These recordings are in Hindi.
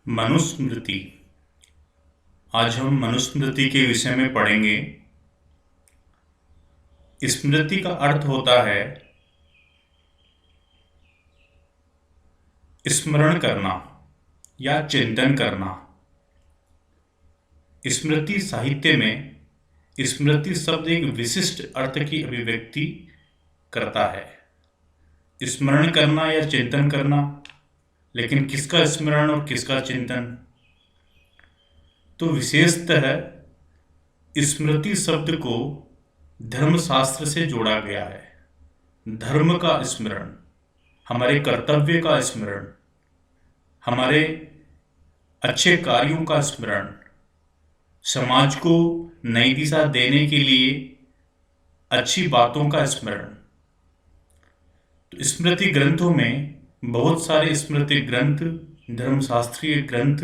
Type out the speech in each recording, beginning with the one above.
मनुस्मृति। आज हम मनुस्मृति के विषय में पढ़ेंगे। स्मृति का अर्थ होता है स्मरण करना या चिंतन करना। स्मृति साहित्य में स्मृति शब्द एक विशिष्ट अर्थ की अभिव्यक्ति करता है। स्मरण करना या चिंतन करना, लेकिन किसका स्मरण और किसका चिंतन? तो विशेषतः स्मृति शब्द को धर्मशास्त्र से जोड़ा गया है। धर्म का स्मरण, हमारे कर्तव्य का स्मरण, हमारे अच्छे कार्यों का स्मरण, समाज को नई दिशा देने के लिए अच्छी बातों का स्मरण। तो स्मृति ग्रंथों में बहुत सारे स्मृति ग्रंथ, धर्मशास्त्रीय ग्रंथ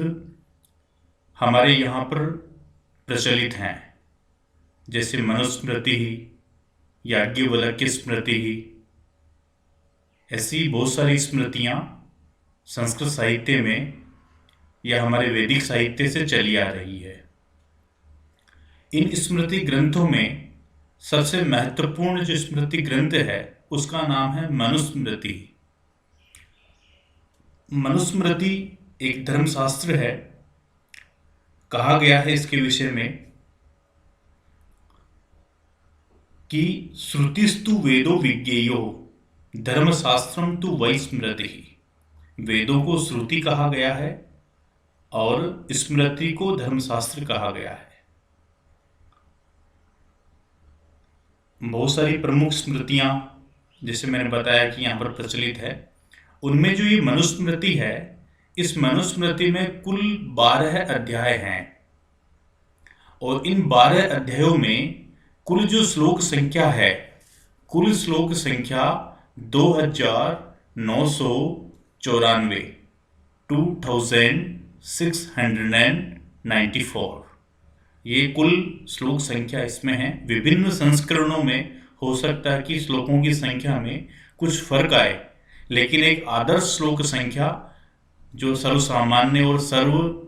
हमारे यहाँ पर प्रचलित हैं, जैसे मनुस्मृति ही, याज्ञवल्क्य स्मृति ही। ऐसी बहुत सारी स्मृतियाँ संस्कृत साहित्य में या हमारे वैदिक साहित्य से चली आ रही है। इन स्मृति ग्रंथों में सबसे महत्वपूर्ण जो स्मृति ग्रंथ है उसका नाम है मनुस्मृति। मनुस्मृति एक धर्मशास्त्र है। कहा गया है इसके विषय में कि श्रुतिस्तु वेदो विज्ञेयो धर्मशास्त्रम तु वै स्मृति। वेदों को श्रुति कहा गया है और स्मृति को धर्मशास्त्र कहा गया है। बहुत सारी प्रमुख स्मृतियां, जैसे मैंने बताया कि यहाँ पर प्रचलित है, उनमें जो ये मनुस्मृति है, इस मनुस्मृति में कुल 12 अध्याय हैं और इन 12 अध्यायों में कुल जो श्लोक संख्या है, कुल श्लोक संख्या 2994, 2694। ये कुल श्लोक संख्या इसमें है। विभिन्न संस्करणों में हो सकता है कि श्लोकों की संख्या में कुछ फर्क आए, लेकिन एक आदर्श श्लोक संख्या जो सर्वसामान्य और सर्वग्राही,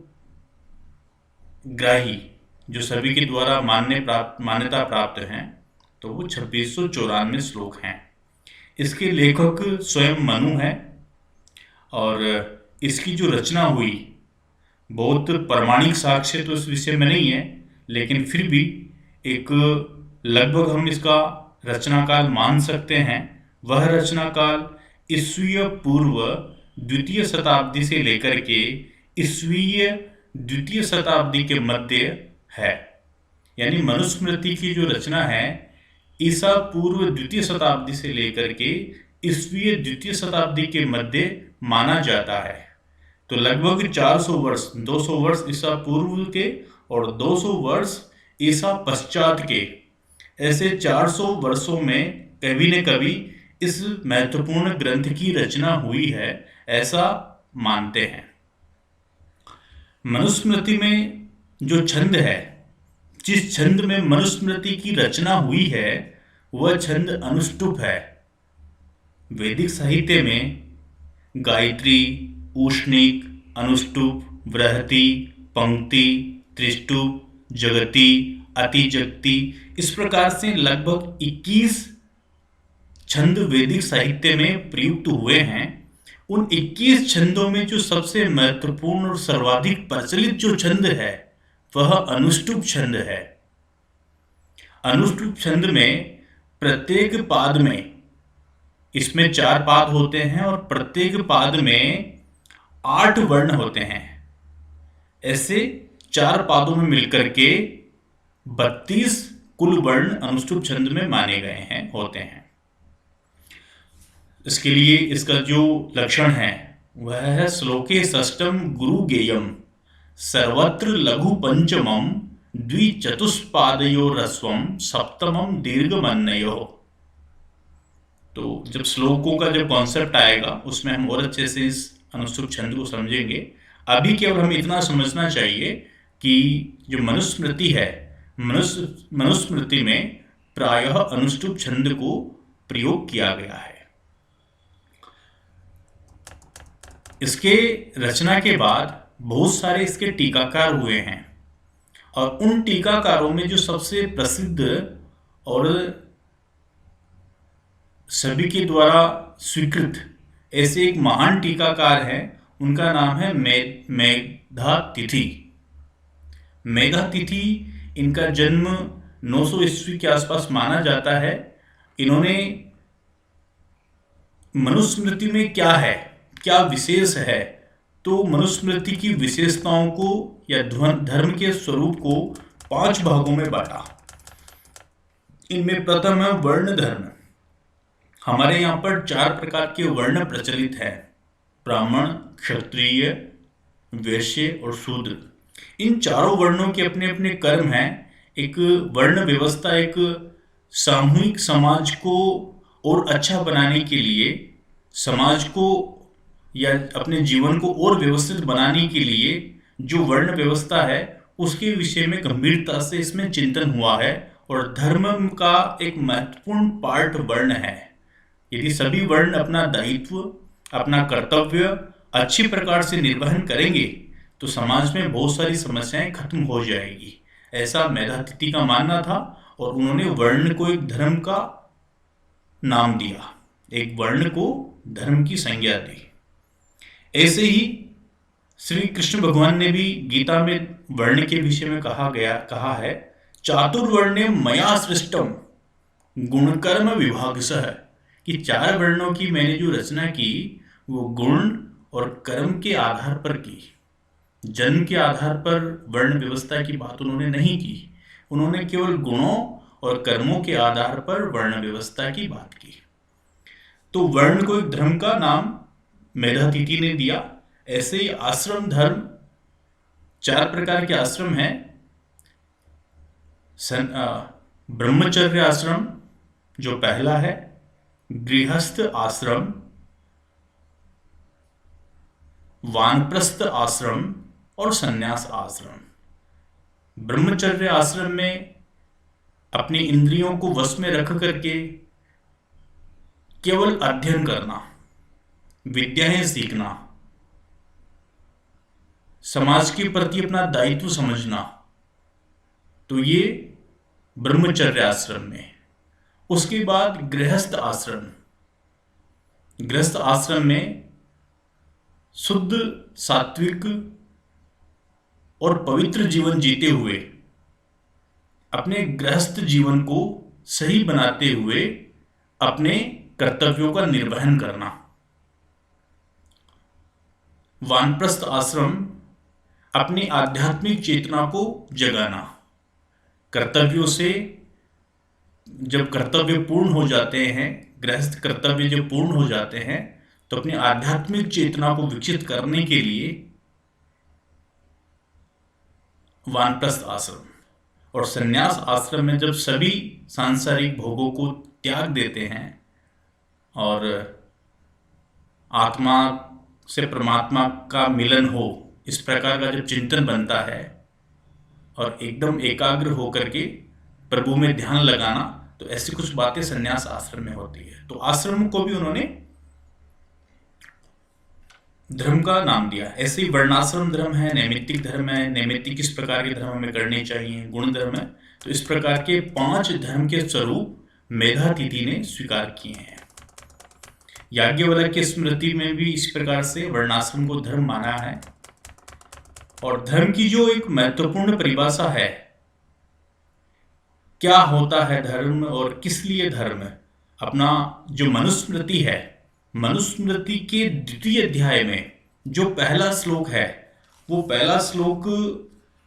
जो सभी के द्वारा मान्यता प्राप्त हैं, तो वो 2694 श्लोक हैं। इसके लेखक स्वयं मनु है और इसकी जो रचना हुई, बहुत प्रमाणिक साक्ष्य तो इस विषय में नहीं है, लेकिन फिर भी एक लगभग हम इसका रचना काल मान सकते हैं। वह रचना काल ईसवीय पूर्व द्वितीय शताब्दी से लेकर के ईसवीय द्वितीय शताब्दी के मध्य है। यानी मनुस्मृति की जो रचना है ईसा पूर्व द्वितीय शताब्दी से लेकर के ईसवीय द्वितीय शताब्दी के मध्य माना जाता है। तो लगभग 400 वर्ष, 200 वर्ष ईसा पूर्व के और 200 वर्ष ईसा पश्चात के, ऐसे 400 वर्षों में कभी न कभी इस महत्वपूर्ण ग्रंथ की रचना हुई है, ऐसा मानते हैं। मनुस्मृति में जो छंद है, जिस छंद में मनुस्मृति की रचना हुई है, वह छंद अनुष्टुप है। वैदिक साहित्य में गायत्री, ऊष्णिक, अनुष्टुप, बृहति, पंक्ति, त्रिष्टुप, जगति, अतिजगति, इस प्रकार से लगभग 21 छंद वैदिक साहित्य में प्रयुक्त हुए हैं। उन 21 छंदों में जो सबसे महत्वपूर्ण और सर्वाधिक प्रचलित जो छंद है वह अनुष्टुप छंद है। अनुष्टुप छंद में प्रत्येक पाद में, इसमें 4 पाद होते हैं और प्रत्येक पाद में 8 वर्ण होते हैं। ऐसे 4 पादों में मिलकर के 32 कुल वर्ण अनुष्टुप छंद में माने गए हैं, होते हैं। इसके लिए इसका जो लक्षण है वह है श्लोके षष्ठम गुरु गेयम सर्वत्र लघु पंचमम द्विचतुष्पादयो रस्वम सप्तमम दीर्घमन्नयो। तो जब श्लोकों का जो कॉन्सेप्ट आएगा उसमें हम और अच्छे से इस अनुष्टुप छंद को समझेंगे। अभी केवल हमें इतना समझना चाहिए कि जो मनुस्मृति है, मनुस्मृति में प्रायः अनुष्टुप छंद को प्रयोग किया गया है। इसके रचना के बाद बहुत सारे इसके टीकाकार हुए हैं, और उन टीकाकारों में जो सबसे प्रसिद्ध और सभी के द्वारा स्वीकृत ऐसे एक महान टीकाकार है, उनका नाम है मेधातिथि। मेधातिथि, इनका जन्म 900 ईस्वी के आसपास माना जाता है। इन्होंने मनुस्मृति में क्या है, क्या विशेष है, तो मनुस्मृति की विशेषताओं को या धर्म के स्वरूप को 5 भागों में बांटा। इनमें प्रथम है वर्ण धर्म। हमारे यहाँ पर 4 प्रकार के वर्ण प्रचलित है: ब्राह्मण, क्षत्रिय, वैश्य और शूद्र। इन चारों वर्णों के अपने अपने कर्म हैं। एक वर्ण व्यवस्था एक सामूहिक समाज को और अच्छा बनाने के लिए, समाज को या अपने जीवन को और व्यवस्थित बनाने के लिए जो वर्ण व्यवस्था है, उसके विषय में गंभीरता से इसमें चिंतन हुआ है। और धर्म का एक महत्वपूर्ण पार्ट वर्ण है। यदि सभी वर्ण अपना दायित्व, अपना कर्तव्य अच्छी प्रकार से निर्वहन करेंगे तो समाज में बहुत सारी समस्याएं खत्म हो जाएगी, ऐसा मेधातिथि का मानना था। और उन्होंने वर्ण को एक धर्म का नाम दिया, एक वर्ण को धर्म की संज्ञा दी। ऐसे ही श्री कृष्ण भगवान ने भी गीता में वर्ण के विषय में कहा है, चातुर्वर्ण्य मया सृष्टम गुणकर्म विभागशः, कि 4 वर्णों की मैंने जो रचना की वो गुण और कर्म के आधार पर की। जन्म के आधार पर वर्ण व्यवस्था की बात उन्होंने नहीं की, उन्होंने केवल गुणों और कर्मों के आधार पर वर्ण व्यवस्था की बात की। तो वर्ण को एक धर्म का नाम मेधातिथि ने दिया। ऐसे ही आश्रम धर्म, 4 प्रकार के आश्रम हैं। ब्रह्मचर्य आश्रम जो पहला है, गृहस्थ आश्रम, वानप्रस्थ आश्रम और संन्यास आश्रम। ब्रह्मचर्य आश्रम में अपनी इंद्रियों को वश में रख करके केवल अध्ययन करना, विद्याएं सीखना, समाज के प्रति अपना दायित्व समझना, तो ये ब्रह्मचर्य आश्रम में। उसके बाद गृहस्थ आश्रम। गृहस्थ आश्रम में शुद्ध, सात्विक और पवित्र जीवन जीते हुए, अपने गृहस्थ जीवन को सही बनाते हुए अपने कर्तव्यों का निर्वहन करना। वानप्रस्थ आश्रम, अपनी आध्यात्मिक चेतना को जगाना। कर्तव्यों से जब कर्तव्य पूर्ण हो जाते हैं, गृहस्थ कर्तव्य जब पूर्ण हो जाते हैं, तो अपनी आध्यात्मिक चेतना को विकसित करने के लिए वानप्रस्थ आश्रम। और संन्यास आश्रम में जब सभी सांसारिक भोगों को त्याग देते हैं और आत्मा से परमात्मा का मिलन हो, इस प्रकार का जब चिंतन बनता है और एकदम एकाग्र होकर के प्रभु में ध्यान लगाना, तो ऐसी कुछ बातें संन्यास आश्रम में होती है। तो आश्रम को भी उन्होंने धर्म का नाम दिया। ऐसे ही वर्णाश्रम धर्म है, नैमित्तिक धर्म है। नैमित्तिक किस प्रकार के धर्म हमें करने चाहिए, गुण धर्म है। तो इस प्रकार के 5 धर्म के स्वरूप मेधातिथि ने स्वीकार किए हैं। याज्ञवल्क्य की स्मृति में भी इस प्रकार से वर्णाश्रम को धर्म माना है। और धर्म की जो एक महत्वपूर्ण परिभाषा है, क्या होता है धर्म और किस लिए धर्म, अपना जो मनुस्मृति है, मनुस्मृति के 2वें अध्याय में जो पहला श्लोक है, वो पहला श्लोक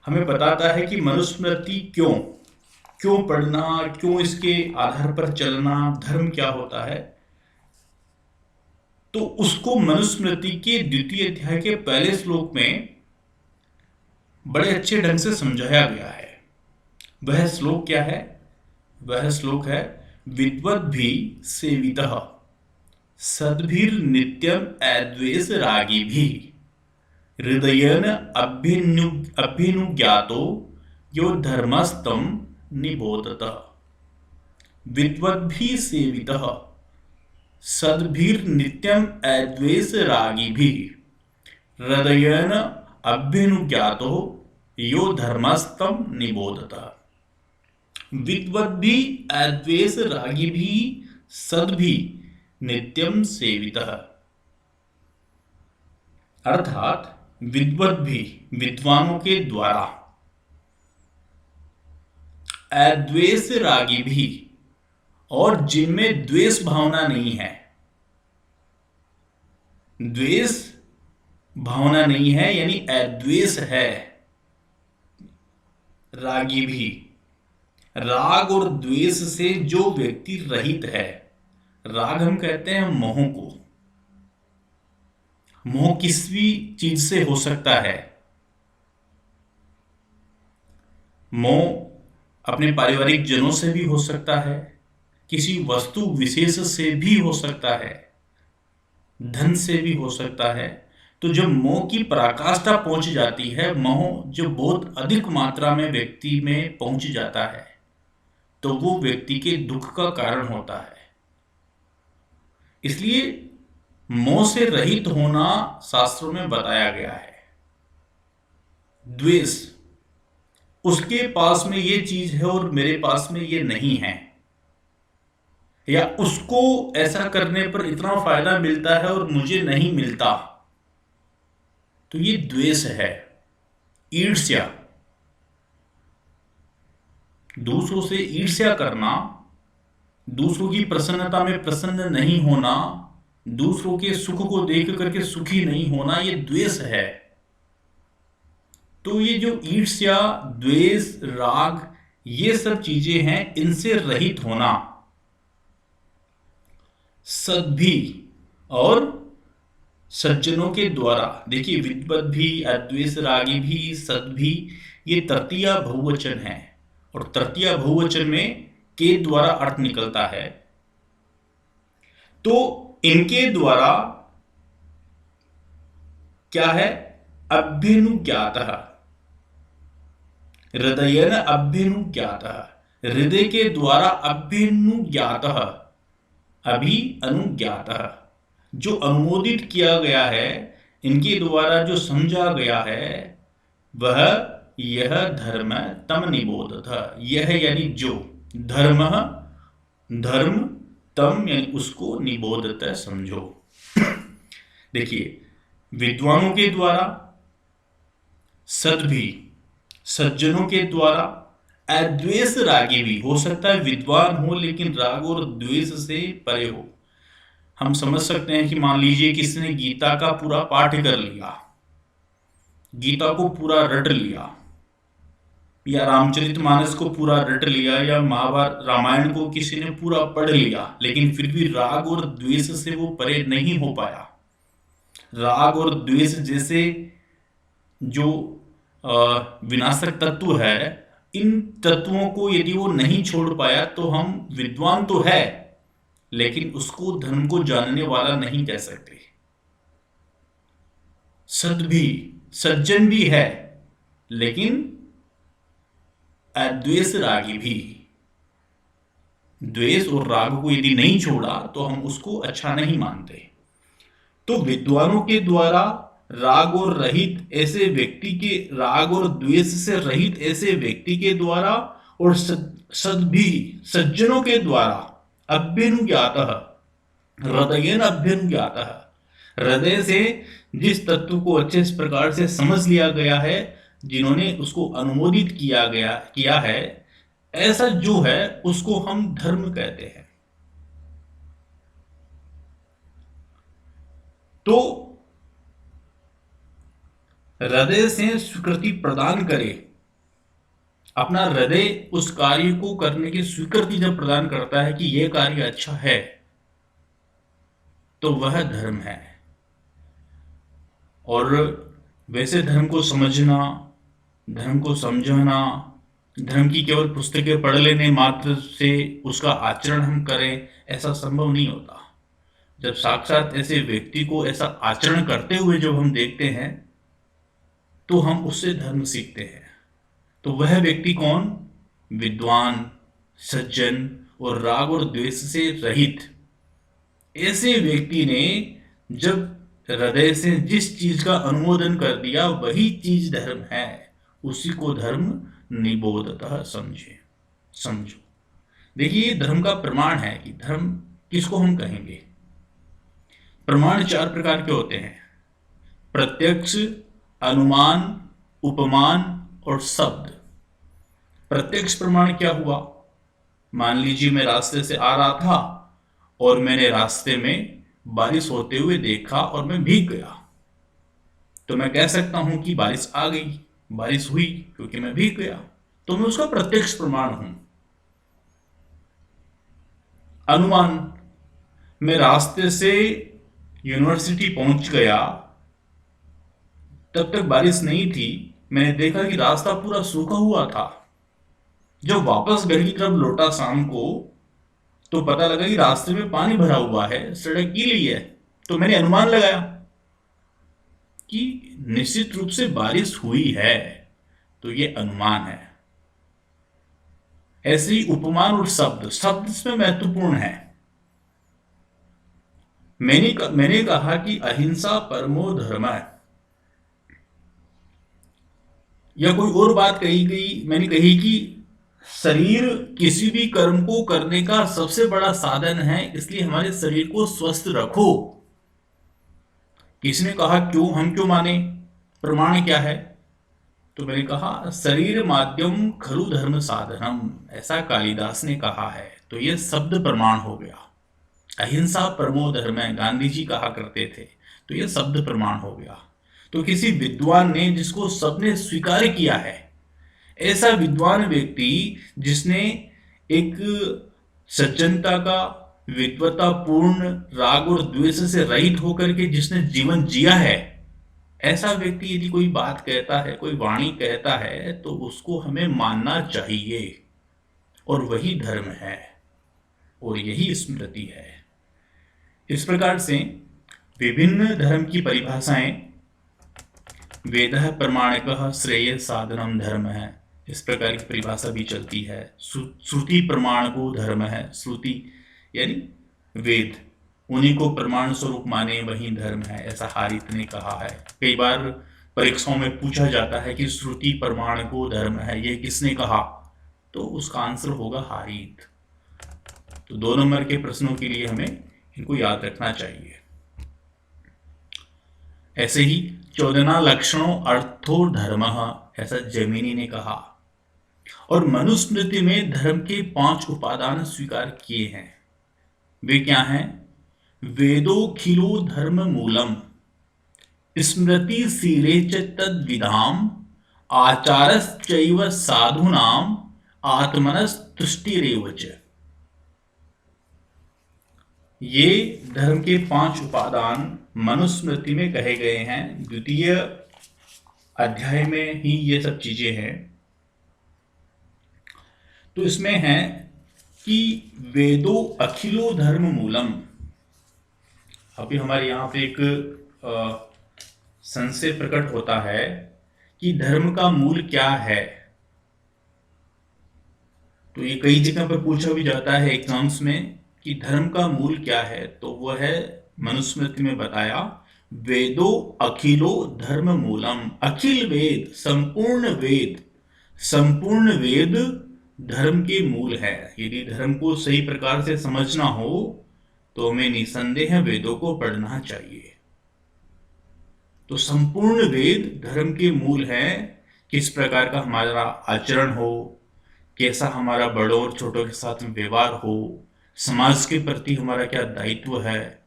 हमें बताता है कि मनुस्मृति क्यों पढ़ना, क्यों इसके आधार पर चलना, धर्म क्या होता है। तो उसको मनुस्मृति के 2वें अध्याय के पहले श्लोक में बड़े अच्छे ढंग से समझाया गया है। वह श्लोक क्या है? वह श्लोक है, विद्वद्भी सेवितः सद्भिर नित्यम अद्वेष रागी भी हृदयन अभ्युनुज्ञातो यो धर्मस्तम निबोधतः। विद्वद्भी सेवितः सद्भिर नित्यम अद्वेष रागी भी हृदयन अभ्यनुज्ञातो यो धर्मस्तम निबोधतः। विद्वद्भी अद्वेष रागी भी सद्भी नित्यम सेवितः। अर्थात विद्वद्भी विद्वानों के द्वारा, अद्वेष रागी भी और जिनमें द्वेष भावना नहीं है, द्वेष भावना नहीं है यानी अद्वेष है, रागी भी, राग और द्वेष से जो व्यक्ति रहित है, राग हम कहते हैं मोह को। मोह किस भी चीज से हो सकता है। मोह अपने पारिवारिक जनों से भी हो सकता है, किसी वस्तु विशेष से भी हो सकता है, धन से भी हो सकता है। तो जब मोह की पराकाष्ठा पहुंच जाती है, मोह जो बहुत अधिक मात्रा में व्यक्ति में पहुंच जाता है, तो वो व्यक्ति के दुख का कारण होता है। इसलिए मोह से रहित होना शास्त्रों में बताया गया है। द्वेष, उसके पास में ये चीज है और मेरे पास में ये नहीं है, या उसको ऐसा करने पर इतना फायदा मिलता है और मुझे नहीं मिलता, तो ये द्वेष है। ईर्ष्या, दूसरों से ईर्ष्या करना, दूसरों की प्रसन्नता में प्रसन्न नहीं होना, दूसरों के सुख को देख करके सुखी नहीं होना, ये द्वेष है। तो ये जो ईर्ष्या, द्वेष, राग, ये सब चीजें हैं, इनसे रहित होना। सद्भी और सज्जनों के द्वारा, देखिए विद्वत भी, अद्वेष रागी भी, सद्भी, ये तृतीय बहुवचन है और तृतीय बहुवचन में के द्वारा अर्थ निकलता है। तो इनके द्वारा क्या है? अभ्यनुज्ञातः, हृदयेन अभ्यनुज्ञातः, हृदय के द्वारा अभ्यनुज्ञातः, अभी अनुज्ञातः, जो अनुमोदित किया गया है, इनके द्वारा जो समझा गया है, वह यह धर्म तम निबोधतः, यह यानी जो धर्म, धर्म तम यानी उसको, निबोधतः समझो। देखिए विद्वानों के द्वारा, सद्भी सज्जनों के द्वारा, अद्वेष रागी भी, हो सकता है विद्वान हो लेकिन राग और द्वेष से परे हो। हम समझ सकते हैं कि मान लीजिए किसी ने गीता का पूरा पाठ कर लिया, गीता को पूरा रट लिया, या रामचरितमानस को पूरा रट लिया, या महाभारत रामायण को किसी ने पूरा पढ़ लिया, लेकिन फिर भी राग और द्वेष से वो परे नहीं हो पाया। राग और द्वेष जैसे जो विनाशक तत्व है, इन तत्वों को यदि वो नहीं छोड़ पाया तो हम विद्वान तो है लेकिन उसको धर्म को जानने वाला नहीं कह सकते। सद्भी, सज्जन भी है लेकिन अद्वेष रागी भी, द्वेष और राग को यदि नहीं छोड़ा तो हम उसको अच्छा नहीं मानते। तो विद्वानों के द्वारा राग और रहित ऐसे व्यक्ति के, राग और द्वेष से रहित ऐसे व्यक्ति के द्वारा, और सद्भी सज्जनों के द्वारा, अभ्यनुज्ञातः, हृदयेन अभ्यनुज्ञातः, हृदय से जिस तत्व को अच्छे प्रकार से समझ लिया गया है, जिन्होंने उसको अनुमोदित किया है, ऐसा जो है उसको हम धर्म कहते हैं। तो हृदय से स्वीकृति प्रदान करे, अपना हृदय उस कार्य को करने की स्वीकृति जब प्रदान करता है कि यह कार्य अच्छा है, तो वह धर्म है। और वैसे धर्म को समझना, धर्म को समझना, धर्म की केवल पुस्तकें पढ़ लेने मात्र से उसका आचरण हम करें, ऐसा संभव नहीं होता। जब साक्षात ऐसे व्यक्ति को ऐसा आचरण करते हुए जब हम देखते हैं तो हम उससे धर्म सीखते हैं। तो वह व्यक्ति कौन? विद्वान, सज्जन और राग और द्वेष से रहित। ऐसे व्यक्ति ने जब हृदय से जिस चीज का अनुमोदन कर दिया वही चीज धर्म है, उसी को धर्म निबोधतः समझे, समझो। देखिए, ये धर्म का प्रमाण है कि धर्म किसको हम कहेंगे। प्रमाण चार प्रकार के होते हैं: प्रत्यक्ष, अनुमान, उपमान और शब्द। प्रत्यक्ष प्रमाण क्या हुआ? मान लीजिए मैं रास्ते से आ रहा था और मैंने रास्ते में बारिश होते हुए देखा और मैं भीग गया, तो मैं कह सकता हूं कि बारिश आ गई, बारिश हुई क्योंकि मैं भीग गया, तो मैं उसका प्रत्यक्ष प्रमाण हूं। अनुमान, मैं रास्ते से यूनिवर्सिटी पहुंच गया, तब तक बारिश नहीं थी, मैंने देखा कि रास्ता पूरा सूखा हुआ था। जब वापस घर की तरफ लौटा शाम को, तो पता लगा कि रास्ते में पानी भरा हुआ है, सड़क गीली है। तो मैंने अनुमान लगाया कि निश्चित रूप से बारिश हुई है, तो ये अनुमान है। ऐसे ही उपमान और शब्द, शब्द इसमें महत्वपूर्ण है। मैंने कहा कि अहिंसा परमो धर्म है, या कोई और बात कही गई, मैंने कही कि शरीर किसी भी कर्म को करने का सबसे बड़ा साधन है, इसलिए हमारे शरीर को स्वस्थ रखो। किसी ने कहा क्यों, हम क्यों माने, प्रमाण क्या है? तो मैंने कहा शरीर माध्यम खलु धर्म साधनम, ऐसा कालिदास ने कहा है, तो यह शब्द प्रमाण हो गया। अहिंसा परमो धर्म है, गांधी जी कहा करते थे, तो यह शब्द प्रमाण हो गया। तो किसी विद्वान ने, जिसको सबने स्वीकार किया है, ऐसा विद्वान व्यक्ति जिसने एक सज्जनता का, विद्वतापूर्ण, राग और द्वेष से रहित होकर के जिसने जीवन जिया है, ऐसा व्यक्ति यदि कोई बात कहता है, कोई वाणी कहता है, तो उसको हमें मानना चाहिए, और वही धर्म है और यही स्मृति है। इस प्रकार से विभिन्न धर्म की परिभाषाएं, वेदः प्रमाणकः श्रेय साधनम धर्म है, इस प्रकार की परिभाषा भी चलती है। श्रुति प्रमाण को धर्म है, श्रुति यानी वेद, उन्हीं को प्रमाण स्वरूप माने वही धर्म है, ऐसा हारित ने कहा है। कई बार परीक्षाओं में पूछा जाता है कि श्रुति प्रमाण को धर्म है, ये किसने कहा? तो उसका आंसर होगा हारित। तो 2 नंबर के प्रश्नों के लिए हमें इनको याद रखना चाहिए। ऐसे ही 14 लक्षणों अर्थो धर्म, ऐसा जैमिनी ने कहा। और मनुस्मृति में धर्म के 5 उपादान स्वीकार किए हैं। वे क्या हैं? वेदोखिलो धर्म मूलम, स्मृति शीले च तद विधाम, आचारश्चैव साधूनाम, आत्मनस्तुष्टिरेव च। ये धर्म के 5 उपादान मनुस्मृति में कहे गए हैं। द्वितीय अध्याय में ही ये सब चीजें हैं। तो इसमें है कि वेदो अखिलो धर्म मूलम। अभी हमारे यहाँ पे एक संशय प्रकट होता है कि धर्म का मूल क्या है। तो ये कई जगह पर पूछा भी जाता है एग्जाम्स में कि धर्म का मूल क्या है, तो वह है मनुस्मृति में बताया, वेदो अखिलो धर्म मूलम। अखिल वेद, संपूर्ण वेद, संपूर्ण वेद धर्म के मूल है। यदि धर्म को सही प्रकार से समझना हो तो हमें निसंदेह वेदों को पढ़ना चाहिए। तो संपूर्ण वेद धर्म के मूल है। किस प्रकार का हमारा आचरण हो, कैसा हमारा बड़ों और छोटों के साथ में व्यवहार हो, समाज के प्रति हमारा क्या दायित्व है,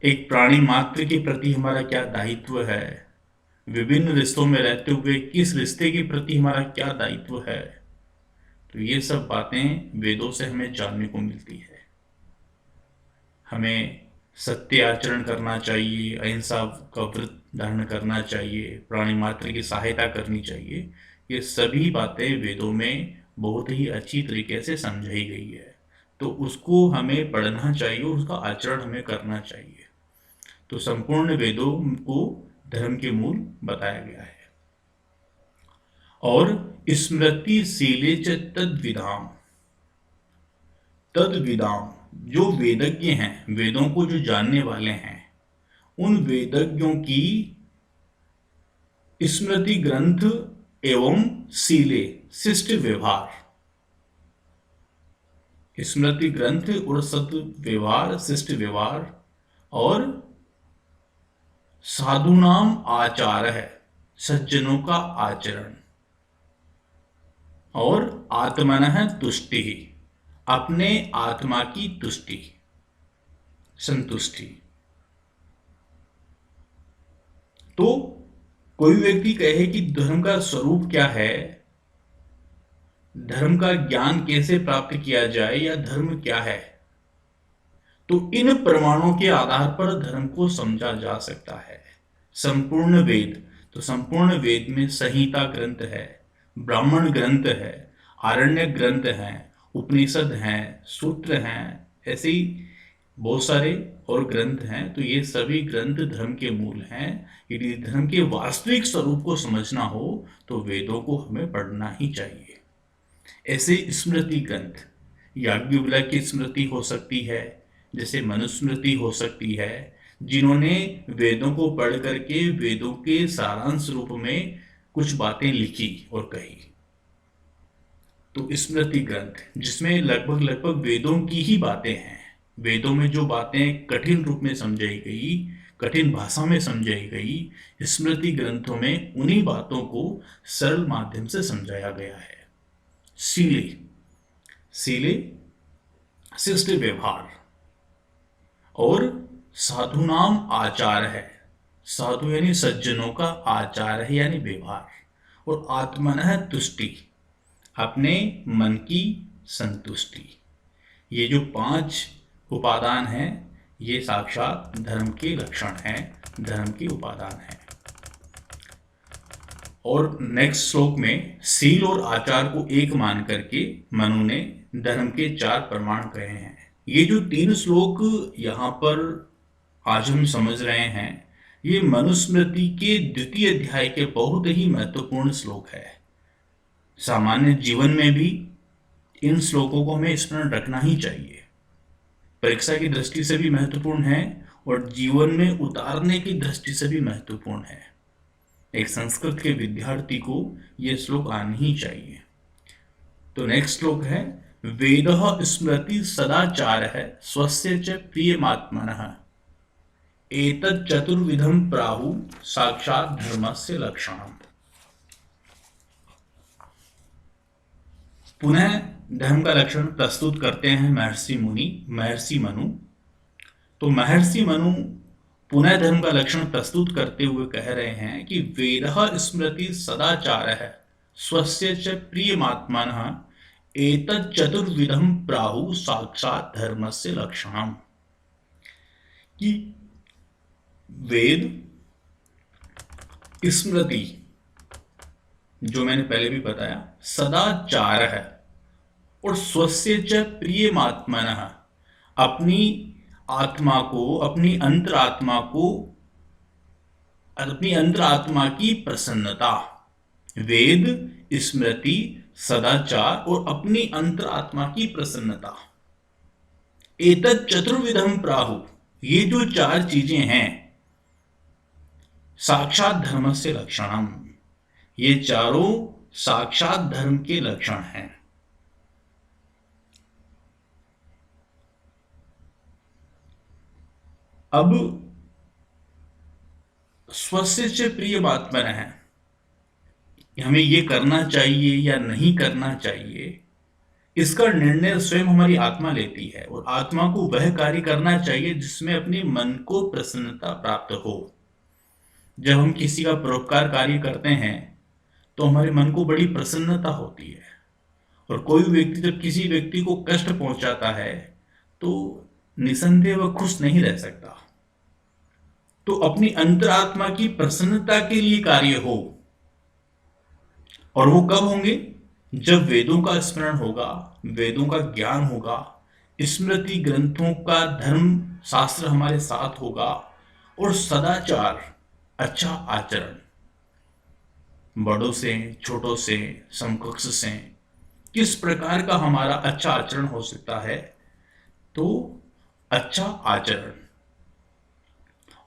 एक प्राणी मात्र के प्रति हमारा क्या दायित्व है, विभिन्न रिश्तों में रहते हुए किस रिश्ते के प्रति हमारा क्या दायित्व है, तो ये सब बातें वेदों से हमें जानने को मिलती है। हमें सत्य आचरण करना चाहिए, अहिंसा का व्रत धारण करना चाहिए, प्राणी मात्र की सहायता करनी चाहिए। ये सभी बातें वेदों में बहुत ही अच्छी तरीके से समझाई गई है। तो उसको हमें पढ़ना चाहिए, उसका आचरण हमें करना चाहिए। तो संपूर्ण वेदों को धर्म के मूल बताया गया है। और स्मृति शीले च तद विधाम, तद विधाम जो वेदज्ञ हैं, वेदों को जो जानने वाले हैं, उन वेदज्ञों की स्मृति ग्रंथ एवं सीले शिष्ट व्यवहार, स्मृति ग्रंथ और सत व्यवहार, शिष्ट व्यवहार और साधुनाम आचार है, सज्जनों का आचरण, और आत्मनः तुष्टि, अपने आत्मा की तुष्टि, संतुष्टि। तो कोई व्यक्ति कहे कि धर्म का स्वरूप क्या है, धर्म का ज्ञान कैसे प्राप्त किया जाए, या धर्म क्या है, तो इन प्रमाणों के आधार पर धर्म को समझा जा सकता है। संपूर्ण वेद, तो संपूर्ण वेद में संहिता ग्रंथ है, ब्राह्मण ग्रंथ है, आरण्य ग्रंथ है, उपनिषद हैं, सूत्र हैं, ऐसे ही बहुत सारे और ग्रंथ हैं। तो ये सभी ग्रंथ धर्म के मूल हैं। यदि धर्म के वास्तविक स्वरूप को समझना हो तो वेदों को हमें पढ़ना ही चाहिए। ऐसे स्मृति ग्रंथ, याज्ञवल्क्य की स्मृति हो सकती है, जैसे मनुस्मृति हो सकती है, जिन्होंने वेदों को पढ़ करके वेदों के सारांश रूप में कुछ बातें लिखी और कही। तो स्मृति ग्रंथ जिसमें लगभग वेदों की ही बातें हैं, वेदों में जो बातें कठिन रूप में समझाई गई, कठिन भाषा में समझाई गई, स्मृति ग्रंथों में उन्हीं बातों को सरल माध्यम से समझाया गया है। सीले, सीले शिष्ट व्यवहार, और साधु नाम आचार है, साधु यानी सज्जनों का आचार है यानी व्यवहार, और आत्मनः तुष्टि, अपने मन की संतुष्टि। ये जो 5 उपादान हैं, ये साक्षात धर्म के लक्षण हैं, धर्म के उपादान हैं। और नेक्स्ट श्लोक में सील और आचार को एक मान करके मनु ने धर्म के 4 प्रमाण कहे हैं। ये जो 3 श्लोक यहाँ पर आज हम समझ रहे हैं, ये मनुस्मृति के 2 अध्याय के बहुत ही महत्वपूर्ण श्लोक है। सामान्य जीवन में भी इन श्लोकों को हमें स्मरण रखना ही चाहिए। परीक्षा की दृष्टि से भी महत्वपूर्ण है और जीवन में उतारने की दृष्टि से भी महत्वपूर्ण है। एक संस्कृत के विद्यार्थी को यह श्लोक आनी ही चाहिए। तो नेक्स्ट श्लोक है, वेदः स्मृति सदाचार है स्वस्य च प्रियमात्मनः एतत् चतुर्विधम प्राहु साक्षात धर्मस्य लक्षणम्। पुनः धर्म का लक्षण प्रस्तुत करते हैं महर्षि मनु। तो महर्षि मनु पुनः धर्म का लक्षण प्रस्तुत करते हुए कह रहे हैं कि वेदः स्मृति सदाचार है स्वस्य च प्रियमात्मनः एतत् चतुर्विधम प्राहु साक्षात धर्मस्य लक्षणम्। कि वेद, स्मृति, जो मैंने पहले भी बताया, सदाचार है, और स्वस्य च प्रियमात्मनः, अपनी आत्मा को, अपनी अंतरात्मा को, अपनी अंतरात्मा की प्रसन्नता। वेद, स्मृति, सदाचार और अपनी अंतरात्मा की प्रसन्नता। एतत् चतुर्विधम प्राहु, ये जो 4 चीजें हैं, साक्षात धर्मस्य लक्षणम्, ये चारों साक्षात धर्म के लक्षण हैं। अब स्वस्य च प्रियमात्मनः है, हमें ये करना चाहिए या नहीं करना चाहिए, इसका निर्णय स्वयं हमारी आत्मा लेती है, और आत्मा को वह कार्य करना चाहिए जिसमें अपने मन को प्रसन्नता प्राप्त हो। जब हम किसी का परोपकार कार्य करते हैं तो हमारे मन को बड़ी प्रसन्नता होती है, और कोई व्यक्ति जब किसी व्यक्ति को कष्ट पहुंचाता है तो निसंदेह वह खुश नहीं रह सकता। तो अपनी अंतरात्मा की प्रसन्नता के लिए कार्य हो, और वो कब होंगे? जब वेदों का स्मरण होगा, वेदों का ज्ञान होगा, स्मृति ग्रंथों का धर्म शास्त्र हमारे साथ होगा, और सदाचार, अच्छा आचरण, बड़ों से, छोटों से, समकक्ष से किस प्रकार का हमारा अच्छा आचरण हो सकता है, तो अच्छा आचरण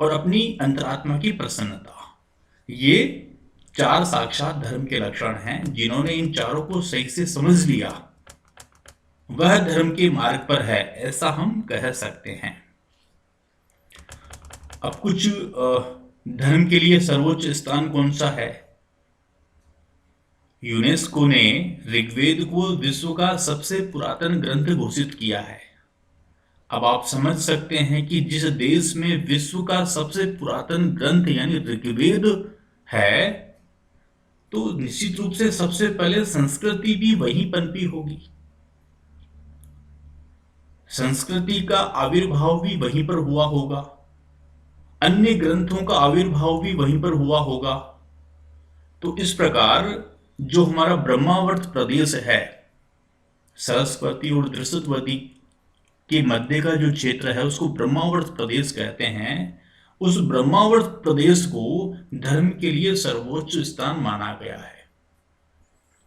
और अपनी अंतरात्मा की प्रसन्नता, ये चार साक्षात धर्म के लक्षण हैं। जिन्होंने इन चारों को सही से समझ लिया वह धर्म के मार्ग पर है, ऐसा हम कह सकते हैं। अब कुछ धर्म के लिए सर्वोच्च स्थान कौन सा है? यूनेस्को ने ऋग्वेद को विश्व का सबसे पुरातन ग्रंथ घोषित किया है। अब आप समझ सकते हैं कि जिस देश में विश्व का सबसे पुरातन ग्रंथ यानी ऋग्वेद है, तो निश्चित रूप से सबसे पहले संस्कृति भी वहीं पनपी होगी, संस्कृति का आविर्भाव भी वहीं पर हुआ होगा, अन्य ग्रंथों का आविर्भाव भी वहीं पर हुआ होगा। तो इस प्रकार जो हमारा ब्रह्मावर्त प्रदेश है, सरस्वती और दृशतवती के मध्य का जो क्षेत्र है उसको ब्रह्मावर्त प्रदेश कहते हैं। उस ब्रह्मावर्त प्रदेश को धर्म के लिए सर्वोच्च स्थान माना गया है।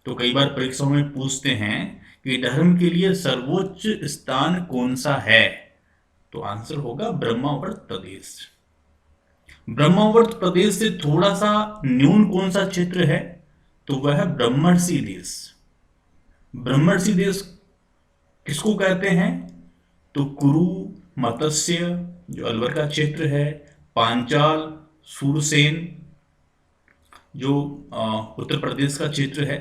तो कई बार परीक्षाओं में पूछते हैं कि धर्म के लिए सर्वोच्च स्थान कौन सा है, तो आंसर होगा ब्रह्मावर्त प्रदेश। ब्रह्मावर्त प्रदेश से थोड़ा सा न्यून कौन सा क्षेत्र है, तो वह है ब्रह्मर्षि देश। ब्रह्मर्षि देश किसको कहते हैं, तो कुरु, मत्स्य जो अलवर का क्षेत्र है, पांचाल, सूरसेन जो उत्तर प्रदेश का क्षेत्र है।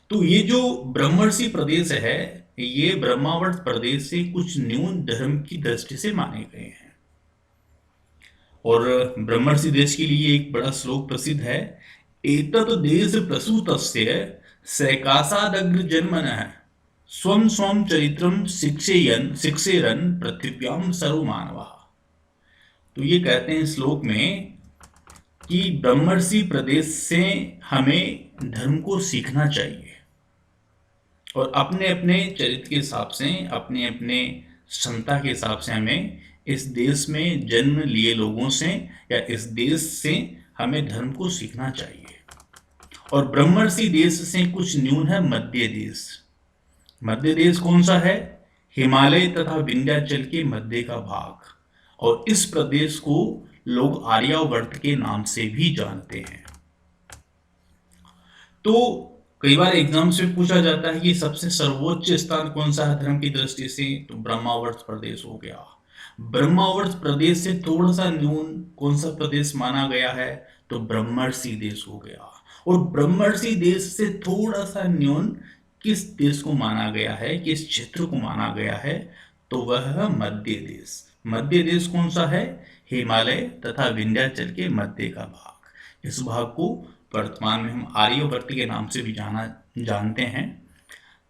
तो ये जो ब्रह्मर्षि प्रदेश है, ये ब्रह्मावर्त प्रदेश से कुछ न्यून धर्म की दृष्टि से माने गए हैं। और ब्रह्मर्षि देश के लिए एक बड़ा श्लोक प्रसिद्ध है, एतत् देश प्रसूतस्य सैकासादग्र जन्मनः स्वं स्वं चरित्रम शिक्षेरन पृथिव्याम सर्वमानवः। तो ये कहते हैं श्लोक में कि ब्रह्मर्षि प्रदेश से हमें धर्म को सीखना चाहिए और अपने अपने चरित्र के हिसाब से, अपने अपने क्षमता के हिसाब से हमें इस देश में जन्म लिए लोगों से या इस देश से हमें धर्म को सीखना चाहिए। और ब्रह्मर्षि देश से कुछ न्यून है मध्य देश। मध्य देश कौन सा है? हिमालय तथा विंध्याचल के मध्य का भाग, और इस प्रदेश को लोग आर्यावर्त के नाम से भी जानते हैं। तो कई बार एग्जाम से पूछा जाता है कि सबसे सर्वोच्च स्थान कौन सा है धर्म की दृष्टि से, तो ब्रह्मावर्त प्रदेश हो गया। ब्रह्मावर्त प्रदेश से थोड़ा सा न्यून कौन सा प्रदेश माना गया है, तो ब्रह्मर्षि देश हो गया। और ब्रह्मर्षि देश से थोड़ा सा न्यून किस देश को माना गया है, किस क्षेत्र को माना गया है, तो वह है मध्य देश। मध्य देश कौन सा है? हिमालय तथा विंध्याचल के मध्य का भाग। इस भाग को वर्तमान में हम आर्यवर्त के नाम से भी जानते हैं।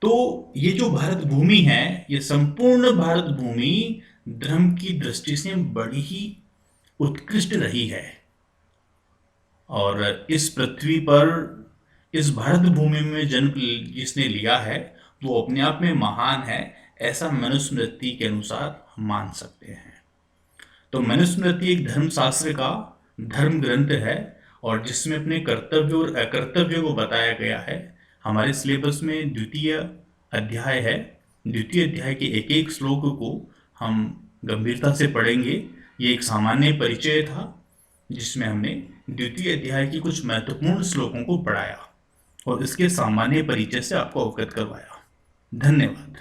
तो ये जो भारत भूमि है, ये संपूर्ण भारत भूमि धर्म की दृष्टि से बड़ी ही उत्कृष्ट रही है। और इस पृथ्वी पर इस भारत भूमि में जन्म जिसने लिया है वो अपने आप में महान है, ऐसा मनुस्मृति के अनुसार हम मान सकते हैं। तो मनुस्मृति एक धर्मशास्त्र का धर्म ग्रंथ है और जिसमें अपने कर्तव्य और अकर्तव्य को बताया गया है। हमारे सिलेबस में द्वितीय अध्याय है। द्वितीय अध्याय के एक एक श्लोक को हम गंभीरता से पढ़ेंगे। ये एक सामान्य परिचय था जिसमें हमने द्वितीय अध्याय की कुछ महत्वपूर्ण श्लोकों को पढ़ाया और इसके सामान्य परिचय से आपको अवगत करवाया। धन्यवाद।